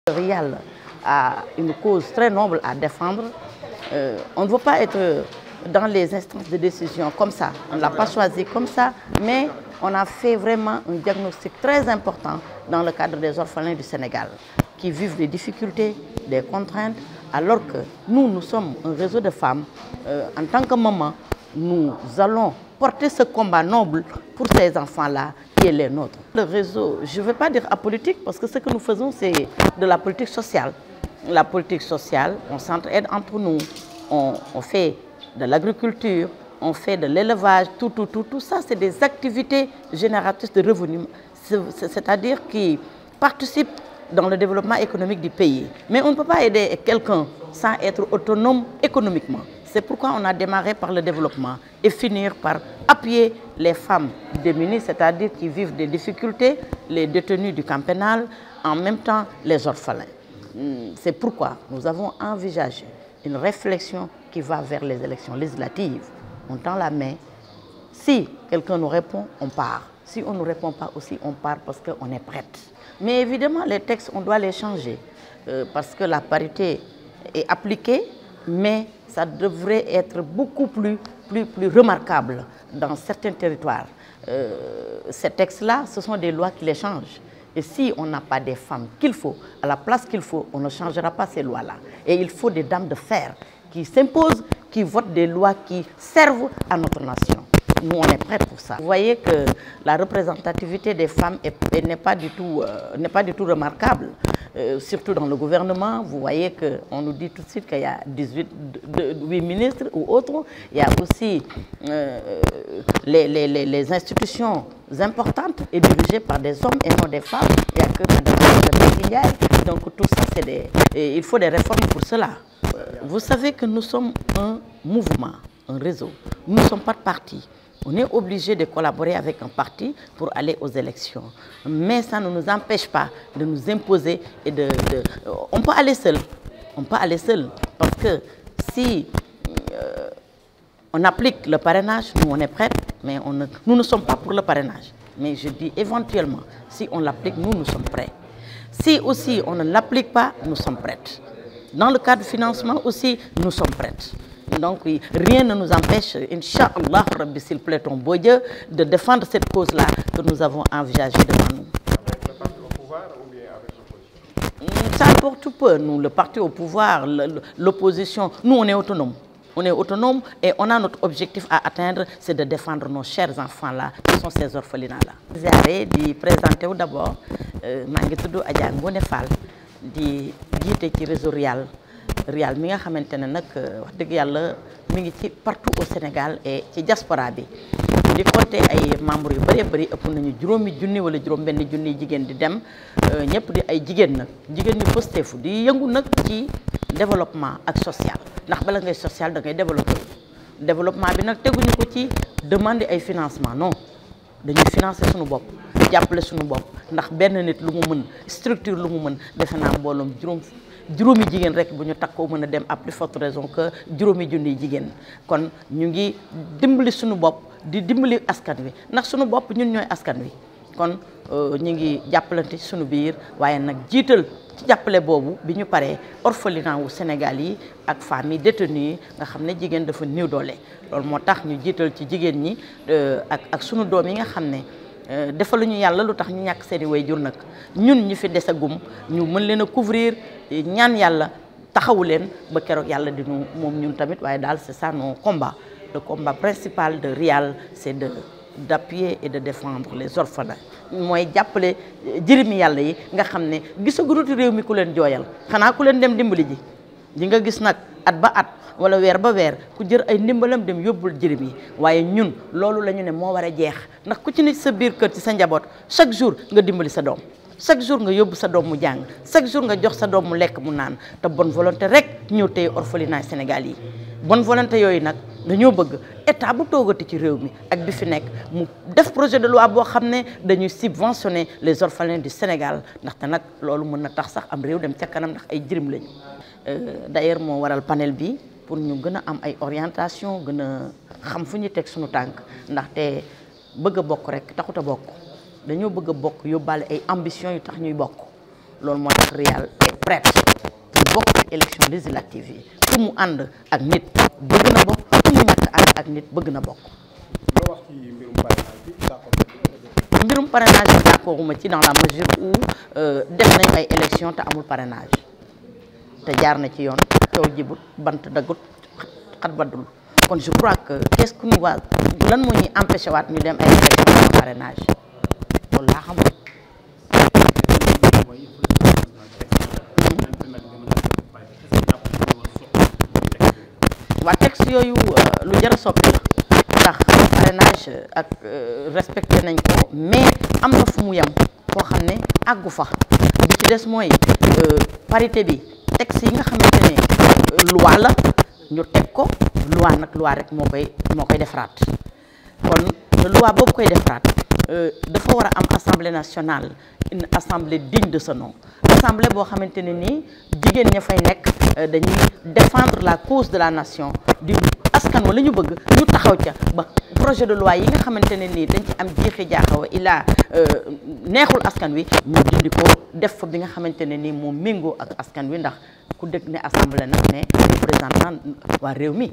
Rial a une cause très noble à défendre. On ne veut pas être dans les instances de décision comme ça. On ne l'a pas choisi comme ça, mais on a fait vraiment un diagnostic très important dans le cadre des orphelins du Sénégal, qui vivent des difficultés, des contraintes, alors que nous sommes un réseau de femmes. En tant que maman, nous allons porter ce combat noble pour ces enfants-là qui est les nôtres. Le réseau, je ne veux pas dire apolitique, parce que ce que nous faisons, c'est de la politique sociale. La politique sociale, on s'entraide entre nous, on fait de l'agriculture, on fait de l'élevage, tout ça, c'est des activités génératrices de revenus, c'est-à-dire qui participent dans le développement économique du pays. Mais on ne peut pas aider quelqu'un sans être autonome économiquement. C'est pourquoi on a démarré par le développement et finir par appuyer les femmes démunies, c'est-à-dire qui vivent des difficultés, les détenus du camp pénal, en même temps les orphelins. C'est pourquoi nous avons envisagé une réflexion qui va vers les élections législatives. On tend la main. Si quelqu'un nous répond, on part. Si on ne nous répond pas aussi, on part parce qu'on est prête. Mais évidemment, les textes, on doit les changer parce que la parité est appliquée, mais ça devrait être beaucoup plus remarquable dans certains territoires. Ces textes-là, ce sont des lois qui les changent. Et si on n'a pas des femmes qu'il faut, à la place qu'il faut, on ne changera pas ces lois-là. Et il faut des dames de fer qui s'imposent, qui votent des lois qui servent à notre nation. Nous, on est prêts pour ça. Vous voyez que la représentativité des femmes n'est pas du tout remarquable. Surtout dans le gouvernement, vous voyez qu'on nous dit tout de suite qu'il y a 8 ministres ou autres. Il y a aussi les institutions importantes et dirigées par des hommes et non des femmes. Il n'y a que Mme. Donc tout ça, il faut des réformes pour cela. Vous savez que nous sommes un mouvement, un réseau. Nous ne sommes pas de parti. On est obligé de collaborer avec un parti pour aller aux élections. Mais ça ne nous empêche pas de nous imposer et on peut aller seul. On peut aller seul. Parce que si on applique le parrainage, nous on est prêts, mais nous ne sommes pas pour le parrainage. Mais je dis éventuellement, si on l'applique, nous sommes prêts. Si aussi on ne l'applique pas, nous sommes prêts. Dans le cadre du financement aussi, nous sommes prêts. Donc rien ne nous empêche, Inch'Allah, Rabbi, s'il plaît ton beau Dieu, de défendre cette cause-là que nous avons envisagée devant nous. Avec le parti au pouvoir ou bien avec l'opposition? Ça importe peu, nous, le parti au pouvoir, l'opposition, nous on est autonomes. On est autonome et on a notre objectif à atteindre, c'est de défendre nos chers enfants-là, qui sont ces orphelinats-là. J'ai de présenter d'abord, Manguetoudou Adja Ngone Fall, di jiite ci réseau Rial mi nga xamante ne nag wax dëgg yàlla mi ngi ci partout au Sénégal et ci diaspora bi di compter ay membres yu bari ëpp nañu juróomi junni wala juróom-benn junni jigéen di dem ñëpp di ay jigéen nag jigéen ñu posteefu di yëngu nag ci développement ak social ndax bala ngay social da ngay développement bi nag teguñu ko ci demander ay financement non dañuy financer suñu bopp jàppale suñu bopp ndax benn nit lu mu mën structure lu mu mën defe naa mbooloom juróomi jigéen rek bu ñu takkoo mën a dem à plus forte raison que juróomi junniy jigéen kon ñu ngi dimbali suñu bopp di dimbali askan wi ndax suñu bopp ñun ñooy askan wi kon ñu ngi jàppalante ci suñu biir waaye nag jiital ci jàppale boobu bi ñu paree orphelinat wu Sénégal yi ak famille détenues yi nga xam ne jigéen dafa néew doole loolu moo tax ñu jiital ci jigéen ñi ak suñu doom yi nga xam ne defaluñu yàlla lu tax ñu ñàkk seeni waajur nag ñun ñi fi des a gum ñu mën leen a couvrir ñaan yàlla taxawu leen ba keroog yàlla di nu moom ñun tamit waaye daal c'est ça nos combats. Le combat principal de Rial c'est d'appuyer et de défendre les orphelins mooy jàppale jërimi yàlla yi nga xam ne gisaguñu ci réew mi ku leen jooyal xanaa ku leen dem dimbali ji di nga gis nag at ba at wala weer ba weer ku jër ay ndimbalam dem yóbbul jërim yi waaye ñun loolu la ñu ne moo war a jeex ndax ku ci ne sa biir kër ci sa njaboot chaque jour nga dimbali sa doom chaque jour nga yóbbu sa doom mu jàng chaque jour nga jox sa doom mu lekk mu naan te bonne volonté rek ñëw tey orphelinat Sénégal yi bonne volonté yooyu nag dañoo bëgg état bu toogati ci réew mi ak bi fi nekk mu def projet de loi boo xam ne dañuy subventionner les orphelins du Sénégal ndaxte nag loolu mën na tax sax am réew dem ca kanam ndax ay jirim lañu d'ailleurs moo waral panel bi pour ñu gën a am ay orientation gën a xam fu ñu teg suñu tànk ndaxte bëgg a bokk rek taxut a bokk dañoo bëgg a bokk yóbbaale ay ambition yu tax ñuy bokk loolu moo tax Rial est prête pour bokk ci élection législative yi ku mu ànd ak nit bëgg na bokk ku mu ñàkk ànd ak nit bëgg na bokk. loo wax ci mbirum parrainage bi d'accord. mbirum parrainage bi d'accorduma ci dans la mesure où def nañ ay élection te amul parrainage te jaar na ci yoon coow jibut bant daggut xat baddul kon je crois que qu'est-ce que nous va lan moo ñuy empêché waat ñu dem ay élection sans parrainage loolu laa xamul. waa texte yooyu lu jar a soppi la ndax parrainage ak respecté nañ ko mais am na fu mu yem foo xam ne àggu fa bi ci des mooy parité bi texte yi nga xamante ne loi la ñu teg ko loi nag loi rek moo koy defaraat kon loi boobu koy defaraat dafa war a am assemblée nationale une assemblée digne de ce nom assemblée boo xamante ne nii jigéen ña fay nekk dañuy défendre la cause de la nation di askan wa la ñu bëgg ñu taxaw ca ba projet de loi yi nga xamante ne nii dañ ci am jeexi jaaxawa ilaa neexul askan wi ñu dindi ko def fa bi nga xamante ne nii moom méngoo ak askan wi ndax ku dëgg ne assemblée nag ne représentant waa réew mi